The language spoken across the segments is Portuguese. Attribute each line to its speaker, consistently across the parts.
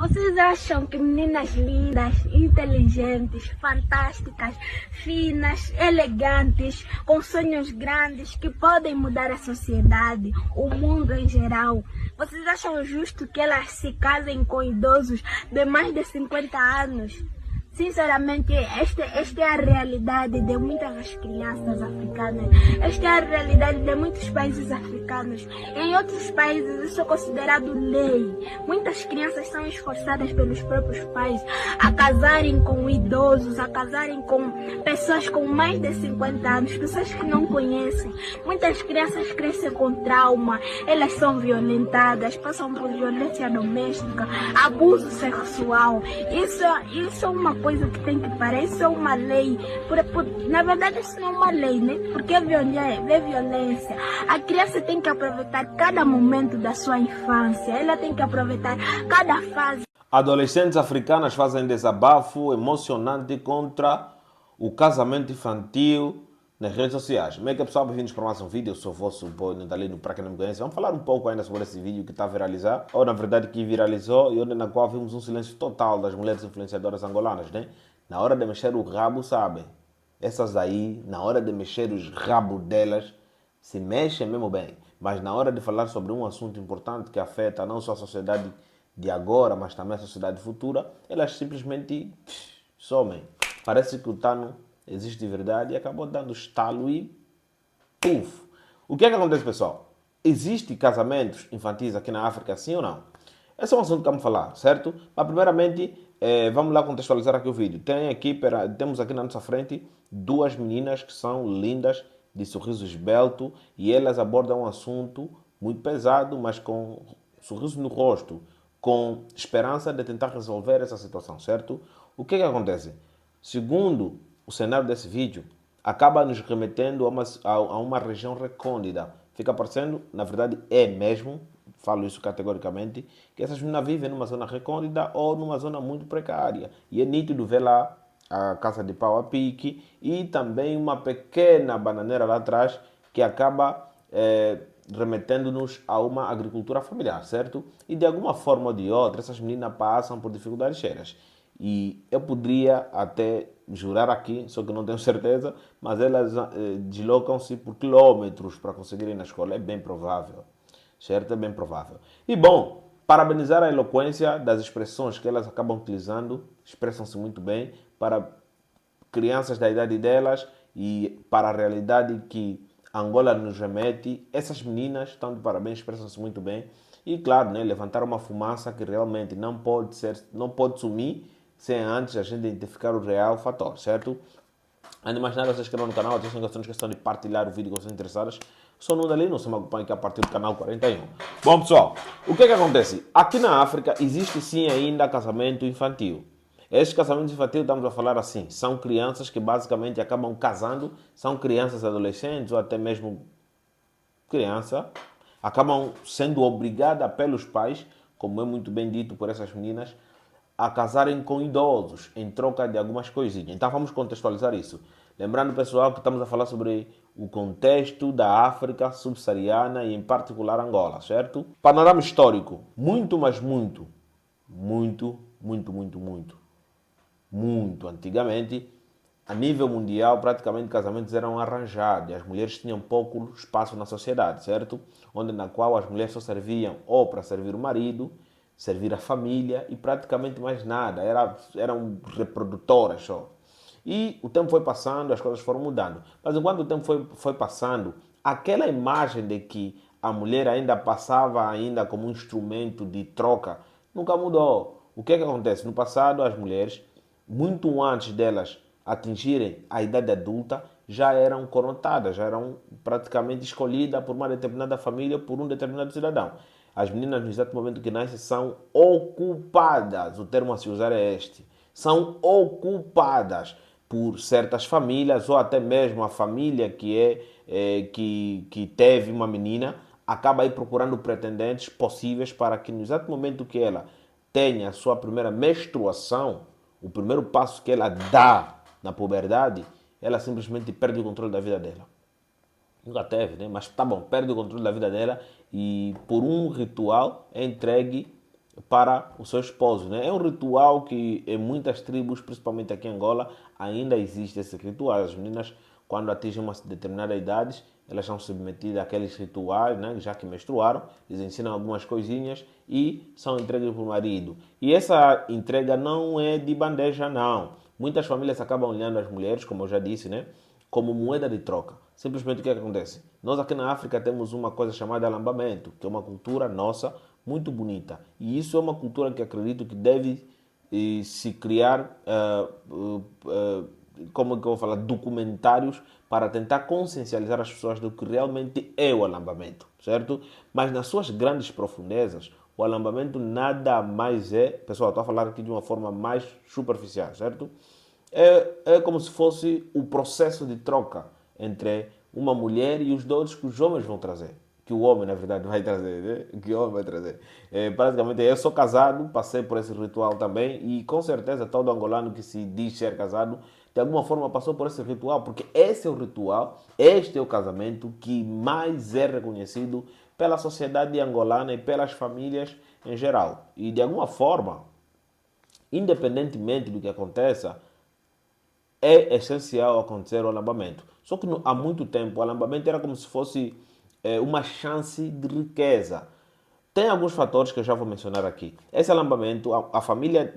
Speaker 1: Vocês acham que meninas lindas, inteligentes, fantásticas, finas, elegantes, com sonhos grandes que podem mudar a sociedade, o mundo em geral, vocês acham justo que elas se casem com idosos de mais de 50 anos? Sinceramente, esta é a realidade de muitas crianças africanas. Esta é a realidade de muitos países africanos. Em outros países, isso é considerado lei. Muitas crianças são esforçadas pelos próprios pais a casarem com idosos, a casarem com pessoas com mais de 50 anos, pessoas que não conhecem. Muitas crianças crescem com trauma, elas são violentadas, passam por violência doméstica, abuso sexual. Isso é uma coisa que tem que parar, isso é uma lei. Na verdade, isso não é uma lei, né? Porque é violência. A criança tem que aproveitar cada momento da sua infância, ela tem que aproveitar cada fase.
Speaker 2: Adolescentes africanas fazem desabafo emocionante contra o casamento infantil nas redes sociais. Como é que pessoal, bem-vindos para mais um vídeo. Eu sou o vosso boy Nandalino, para quem não me conhece. Vamos falar um pouco ainda sobre esse vídeo que está a viralizar, ou na verdade que viralizou, e onde na qual vimos um silêncio total das mulheres influenciadoras angolanas, né? Na hora de mexer o rabo, sabem? Essas aí, na hora de mexer os rabos delas, se mexem mesmo bem. Mas na hora de falar sobre um assunto importante que afeta não só a sociedade de agora, mas também a sociedade futura, elas simplesmente somem. Parece que o Tano existe de verdade e acabou dando estalo e puf. O que é que acontece, pessoal? Existem casamentos infantis aqui na África, sim ou não? Esse é um assunto que vamos falar, certo? Mas primeiramente, vamos lá contextualizar aqui o vídeo. Temos aqui na nossa frente duas meninas que são lindas, de sorriso esbelto, e elas abordam um assunto muito pesado, mas com sorriso no rosto, com esperança de tentar resolver essa situação, certo? O que é que acontece? Segundo o cenário desse vídeo, acaba nos remetendo a uma região recôndita. Fica parecendo, na verdade é mesmo, falo isso categoricamente, que essas meninas vivem numa zona recôndita ou numa zona muito precária. E é nítido ver lá a casa de pau a pique e também uma pequena bananeira lá atrás que acaba remetendo-nos a uma agricultura familiar, certo? E de alguma forma ou de outra, essas meninas passam por dificuldades sérias. E eu poderia até jurar aqui, só que não tenho certeza, mas elas deslocam-se por quilômetros para conseguirem ir na escola. É bem provável, certo? É bem provável. E bom, parabenizar a eloquência das expressões que elas acabam utilizando, expressam-se muito bem para crianças da idade delas e para a realidade que Angola nos remete. Essas meninas estão de parabéns, expressam-se muito bem. E claro, né, levantar uma fumaça que realmente não pode sumir sem antes a gente identificar o real fator, certo? Antes de mais nada, vocês que estão no canal, atenção que questão de partilhar o vídeo com vocês interessadas. Sou o Nandalino, você me acompanha aqui a partir do canal 41. Bom, pessoal, o que é que acontece? Aqui na África existe sim ainda casamento infantil. Esses casamentos infantis, estamos a falar assim, são crianças que basicamente acabam casando, são crianças adolescentes ou até mesmo criança, acabam sendo obrigadas pelos pais, como é muito bem dito por essas meninas, a casarem com idosos em troca de algumas coisinhas. Então vamos contextualizar isso. Lembrando, pessoal, que estamos a falar sobre o contexto da África subsaariana e em particular Angola, certo? Panorama histórico, muito, mas muito antigamente, a nível mundial, praticamente casamentos eram arranjados. As mulheres tinham pouco espaço na sociedade, certo? Na qual as mulheres só serviam ou para servir o marido, servir a família e praticamente mais nada. Eram reprodutoras só. E o tempo foi passando, as coisas foram mudando. Mas enquanto o tempo foi passando, aquela imagem de que a mulher ainda passava ainda como um instrumento de troca nunca mudou. O que é que acontece? No passado, as mulheres, muito antes delas atingirem a idade adulta, já eram conotadas, já eram praticamente escolhidas por uma determinada família, por um determinado cidadão. As meninas, no exato momento que nascem, são ocupadas. O termo a se usar é este. São ocupadas por certas famílias, ou até mesmo a família que teve uma menina, acaba aí procurando pretendentes possíveis para que no exato momento que ela tenha a sua primeira menstruação, o primeiro passo que ela dá na puberdade, ela simplesmente perde o controle da vida dela. Nunca teve, né? Mas tá bom, perde o controle da vida dela e por um ritual é entregue para o seu esposo, né? É um ritual que em muitas tribos, principalmente aqui em Angola, ainda existe esse ritual. As meninas, quando atingem uma determinada idade, elas são submetidas àqueles rituais, né? Já que menstruaram, lhes ensinam algumas coisinhas e são entregues para o marido. E essa entrega não é de bandeja, não. Muitas famílias acabam olhando as mulheres, como eu já disse, né? Como moeda de troca. Simplesmente o que acontece? Nós aqui na África temos uma coisa chamada alambamento, que é uma cultura nossa muito bonita. E isso é uma cultura que acredito que deve se criar, como é que eu vou falar, documentários para tentar consciencializar as pessoas do que realmente é o alambamento, certo? Mas nas suas grandes profundezas, o alambamento nada mais é, pessoal, estou a falar aqui de uma forma mais superficial, certo? É como se fosse o processo de troca entre uma mulher e os dons que os homens vão trazer. Que o homem, na verdade, vai trazer. Né? Que o homem vai trazer. Basicamente, eu sou casado, passei por esse ritual também. E com certeza, todo angolano que se diz ser casado, de alguma forma passou por esse ritual. Porque esse é o ritual, este é o casamento que mais é reconhecido pela sociedade angolana e pelas famílias em geral. E de alguma forma, independentemente do que aconteça, é essencial acontecer o alambamento. Só que há muito tempo o alambamento era como se fosse uma chance de riqueza. Tem alguns fatores que eu já vou mencionar aqui. Esse alambamento, a família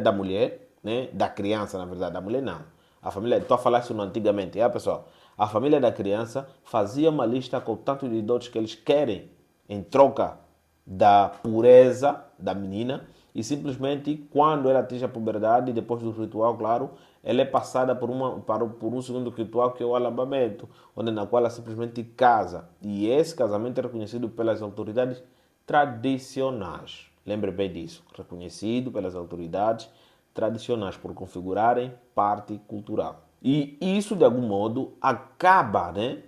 Speaker 2: da mulher, né, da criança, na verdade, da mulher não. A família, estou a falar isso no antigamente, pessoal? A família da criança fazia uma lista com o tanto de dotes que eles querem em troca da pureza da menina e simplesmente quando ela atinge a puberdade, depois do ritual, claro, ela é passada por um segundo ritual que é o alambamento, onde na qual ela simplesmente casa. E esse casamento é reconhecido pelas autoridades tradicionais. Lembre bem disso, reconhecido pelas autoridades tradicionais por configurarem parte cultural. E isso, de algum modo, acaba, né?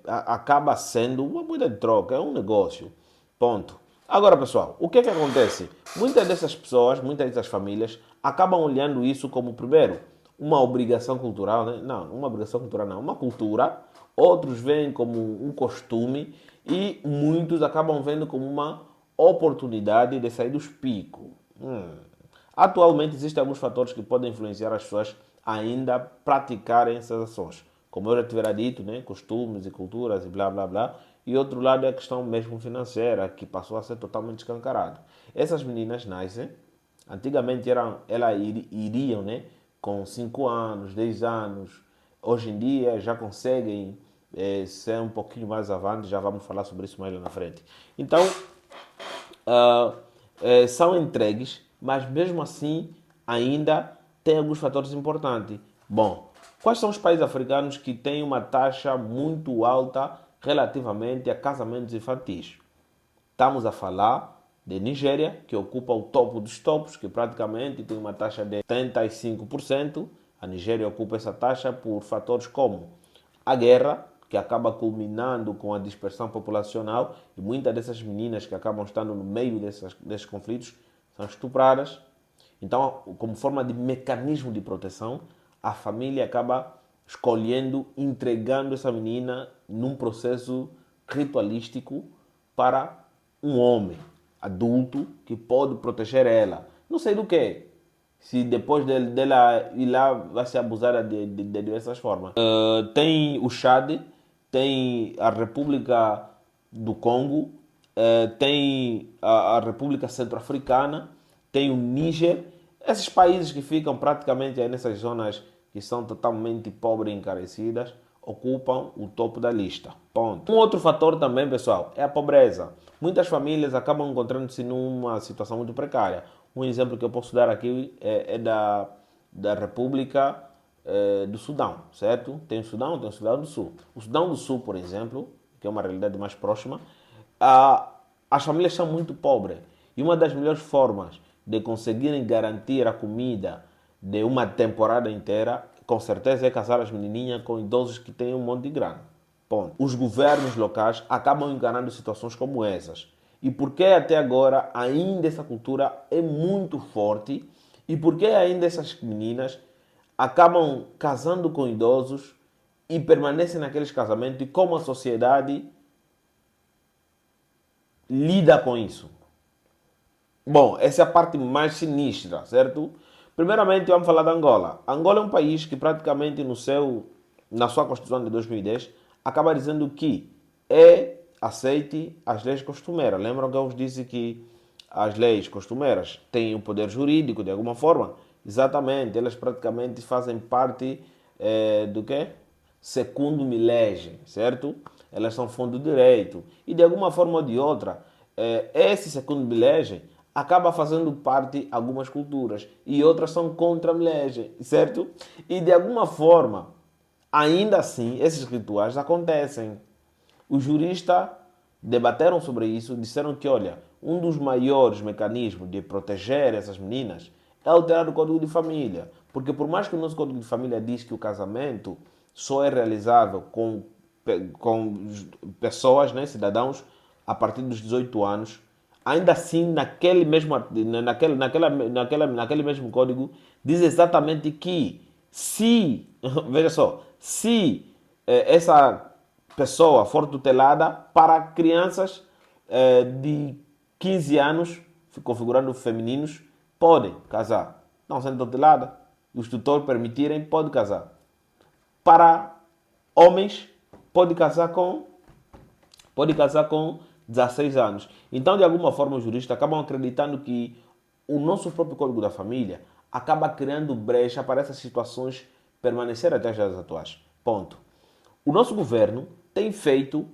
Speaker 2: Acaba sendo uma moeda de troca, é um negócio. Ponto. Agora, pessoal, o que é que acontece? Muitas dessas pessoas, muitas dessas famílias, acabam olhando isso como, primeiro, uma obrigação cultural, né? Não, uma obrigação cultural não, uma cultura. Outros veem como um costume e muitos acabam vendo como uma oportunidade de sair dos picos. Atualmente existem alguns fatores que podem influenciar as pessoas a ainda praticarem essas ações. Como eu já tivera dito, né? Costumes e culturas e blá blá blá. E outro lado é a questão mesmo financeira, que passou a ser totalmente escancarado. Essas meninas nascem, antigamente elas iriam, né, com 5 anos, 10 anos. Hoje em dia já conseguem ser um pouquinho mais avante, já vamos falar sobre isso mais lá na frente. Então, são entregues, mas mesmo assim ainda tem alguns fatores importantes. Bom, quais são os países africanos que têm uma taxa muito alta relativamente a casamentos infantis? Estamos a falar de Nigéria, que ocupa o topo dos topos, que praticamente tem uma taxa de 75%. A Nigéria ocupa essa taxa por fatores como a guerra, que acaba culminando com a dispersão populacional, e muitas dessas meninas que acabam estando no meio desses conflitos são estupradas. Então, como forma de mecanismo de proteção, a família acaba escolhendo, entregando essa menina num processo ritualístico para um homem adulto que pode proteger ela. Não sei do que. Se depois dela ir lá vai ser abusada de diversas formas. Tem o Chad, tem a República do Congo, tem a República Centro-Africana, tem o Níger. Esses países que ficam praticamente aí nessas zonas que são totalmente pobres e encarecidas, ocupam o topo da lista. Ponto. Um outro fator também, pessoal, é a pobreza. Muitas famílias acabam encontrando-se numa situação muito precária. Um exemplo que eu posso dar aqui é da República do Sudão, certo? Tem o Sudão, tem o Sudão do Sul. O Sudão do Sul, por exemplo, que é uma realidade mais próxima, as famílias são muito pobres. E uma das melhores formas de conseguirem garantir a comida de uma temporada inteira, com certeza, é casar as menininhas com idosos que têm um monte de grana. Ponto. Os governos locais acabam encarando situações como essas. E por que até agora ainda essa cultura é muito forte? E por que ainda essas meninas acabam casando com idosos e permanecem naqueles casamentos? E como a sociedade lida com isso? Bom, essa é a parte mais sinistra, certo? Primeiramente, vamos falar da Angola. Angola é um país que praticamente na sua Constituição de 2010 acaba dizendo que aceite as leis costumeiras. Lembram que eu vos disse que as leis costumeiras têm o poder jurídico de alguma forma? Exatamente, elas praticamente fazem parte do quê? Segundo me legem, certo? Elas são fundo de direito. E de alguma forma ou de outra, esse segundo me legem acaba fazendo parte de algumas culturas e outras são contra me legem, certo? E de alguma forma, ainda assim, esses rituais acontecem. Os juristas debateram sobre isso, disseram que, olha, um dos maiores mecanismos de proteger essas meninas é alterar o Código de Família. Porque por mais que o nosso Código de Família diz que o casamento só é realizável com pessoas, né, cidadãos, a partir dos 18 anos, ainda assim, naquele mesmo código, diz exatamente que se, veja só, se essa pessoa for tutelada para crianças de 15 anos, configurando femininos, podem casar. Não sendo tutelada, os tutores permitirem, pode casar. Para homens, pode casar com 16 anos. Então, de alguma forma, os juristas acabam acreditando que o nosso próprio Código da Família acaba criando brecha para essas situações permanecer até as dias atuais. Ponto. O nosso governo tem feito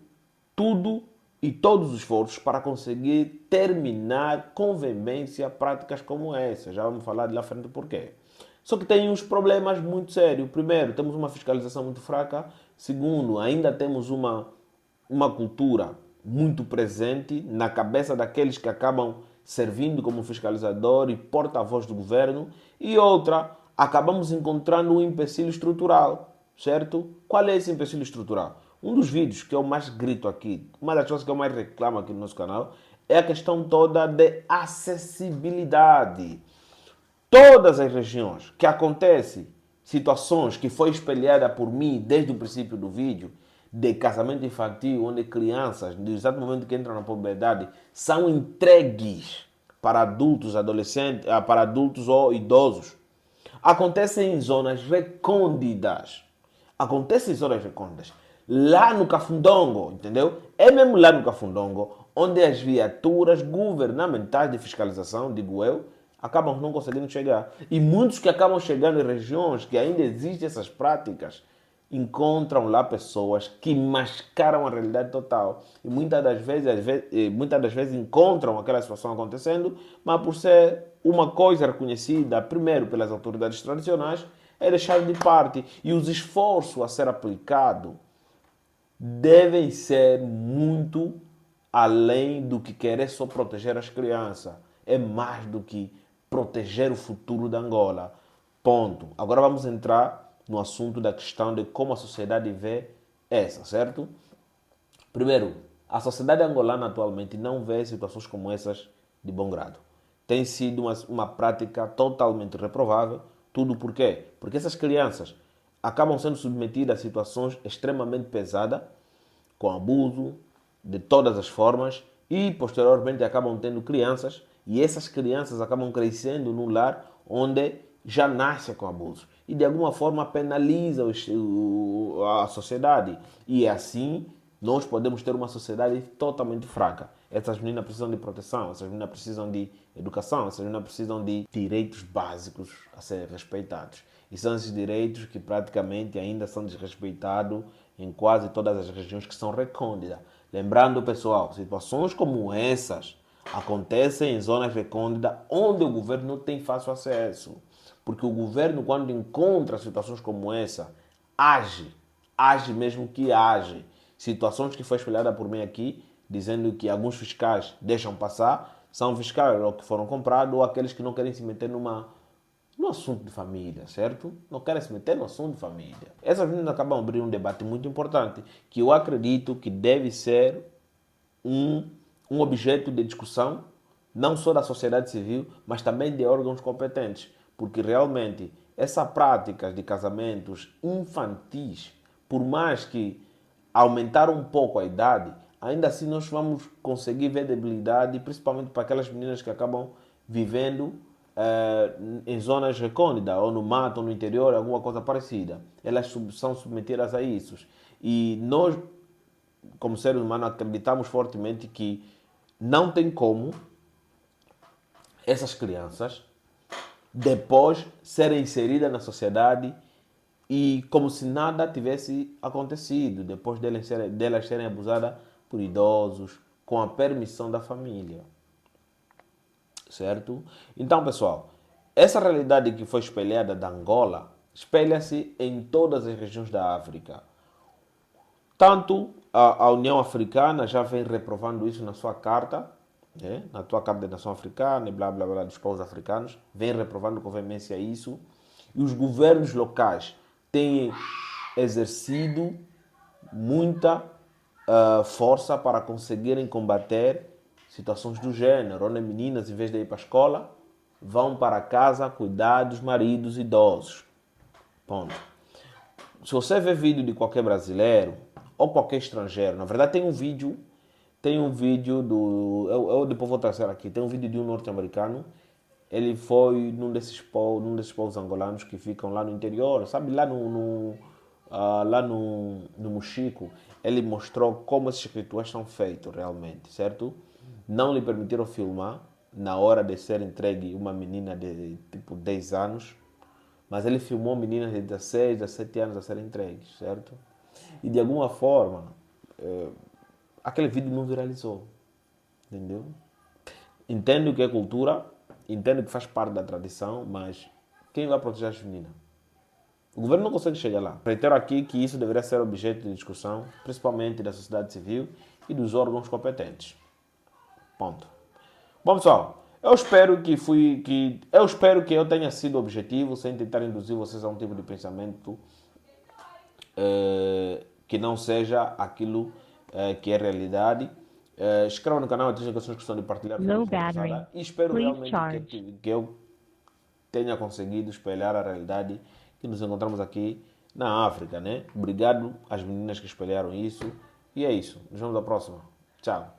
Speaker 2: tudo e todos os esforços para conseguir terminar com veemência práticas como essa. Já vamos falar de lá frente por quê. Só que tem uns problemas muito sérios. Primeiro, temos uma fiscalização muito fraca. Segundo, ainda temos uma cultura muito presente na cabeça daqueles que acabam servindo como fiscalizador e porta-voz do governo. E outra, acabamos encontrando um empecilho estrutural, certo? Qual é esse empecilho estrutural? Um dos vídeos que eu mais grito aqui, uma das coisas que eu mais reclamo aqui no nosso canal, é a questão toda de acessibilidade. Todas as regiões que acontecem situações que foi espelhada por mim desde o princípio do vídeo, de casamento infantil, onde crianças, no exato momento que entram na puberdade, são entregues para adultos, adolescentes, para adultos ou idosos, acontecem em zonas recônditas. Acontece em zonas recônditas. Lá no Cafundongo, entendeu? É mesmo lá no Cafundongo, onde as viaturas governamentais de fiscalização, digo eu, acabam não conseguindo chegar. E muitos que acabam chegando em regiões que ainda existem essas práticas, encontram lá pessoas que mascaram a realidade total. E muitas das vezes encontram aquela situação acontecendo, mas por ser uma coisa reconhecida, primeiro pelas autoridades tradicionais, é deixado de parte. E os esforços a ser aplicado devem ser muito além do que querer só proteger as crianças. É mais do que proteger o futuro da Angola. Ponto. Agora vamos entrar no assunto da questão de como a sociedade vê essa, certo? Primeiro, a sociedade angolana atualmente não vê situações como essas de bom grado. Tem sido uma prática totalmente reprovável. Tudo por quê? Porque essas crianças acabam sendo submetidas a situações extremamente pesadas, com abuso de todas as formas, e posteriormente acabam tendo crianças, e essas crianças acabam crescendo num lar onde já nasce com abuso. E de alguma forma penaliza a sociedade. E assim nós podemos ter uma sociedade totalmente fraca. Essas meninas precisam de proteção, essas meninas precisam de educação, essas meninas precisam de direitos básicos a serem respeitados. E são esses direitos que praticamente ainda são desrespeitados em quase todas as regiões que são recônditas. Lembrando, pessoal, situações como essas acontecem em zonas recônditas onde o governo não tem fácil acesso. Porque o governo, quando encontra situações como essa, age mesmo que age. Situações que foi espelhada por mim aqui, dizendo que alguns fiscais deixam passar, são fiscais ou que foram comprados ou aqueles que não querem se meter no assunto de família, certo? Não querem se meter no assunto de família. Essas meninas acabam de abrir um debate muito importante, que eu acredito que deve ser um objeto de discussão, não só da sociedade civil, mas também de órgãos competentes. Porque realmente essa prática de casamentos infantis, por mais que aumentar um pouco a idade, ainda assim nós vamos conseguir ver debilidade, principalmente para aquelas meninas que acabam vivendo em zonas recônditas, ou no mato, ou no interior, alguma coisa parecida. Elas são submetidas a isso. E nós, como seres humanos, acreditamos fortemente que não tem como essas crianças depois serem inseridas na sociedade e como se nada tivesse acontecido, depois delas serem abusadas por idosos, com a permissão da família. Certo? Então, pessoal, essa realidade que foi espelhada da Angola, espelha-se em todas as regiões da África. Tanto a União Africana já vem reprovando isso na sua carta, né? Na tua carta da Nação Africana e blá blá blá dos povos africanos, vem reprovando com veemência isso. E os governos locais têm exercido muita força para conseguirem combater situações do gênero, onde meninas, em vez de ir para a escola, vão para casa cuidar dos maridos idosos. Ponto. Se você vê vídeo de qualquer brasileiro ou qualquer estrangeiro, na verdade tem um vídeo do, eu depois vou trazer aqui, tem um vídeo de um norte-americano, ele foi num desses povos angolanos que ficam lá no interior, sabe, lá no Mochico, ele mostrou como esses rituais são feitos realmente, certo? Não lhe permitiram filmar na hora de ser entregue uma menina de tipo 10 anos, mas ele filmou meninas de 16, 17 anos a serem entregues, certo? E de alguma forma, aquele vídeo não viralizou, entendeu? Entendo que é cultura, entendo que faz parte da tradição, mas quem vai proteger as meninas? O governo não consegue chegar lá. Reitero aqui que isso deveria ser objeto de discussão, principalmente da sociedade civil e dos órgãos competentes. Ponto. Bom, pessoal, eu espero que eu tenha sido objetivo, sem tentar induzir vocês a um tipo de pensamento que não seja aquilo que é realidade. Inscrevam no canal, ativem as questão de partilhar
Speaker 3: Low battery.
Speaker 2: e espero
Speaker 3: Please
Speaker 2: realmente
Speaker 3: charge.
Speaker 2: que eu tenha conseguido espelhar a realidade que nos encontramos aqui na África, né? Obrigado às meninas que espelharam isso. E é isso. Nos vemos na próxima. Tchau.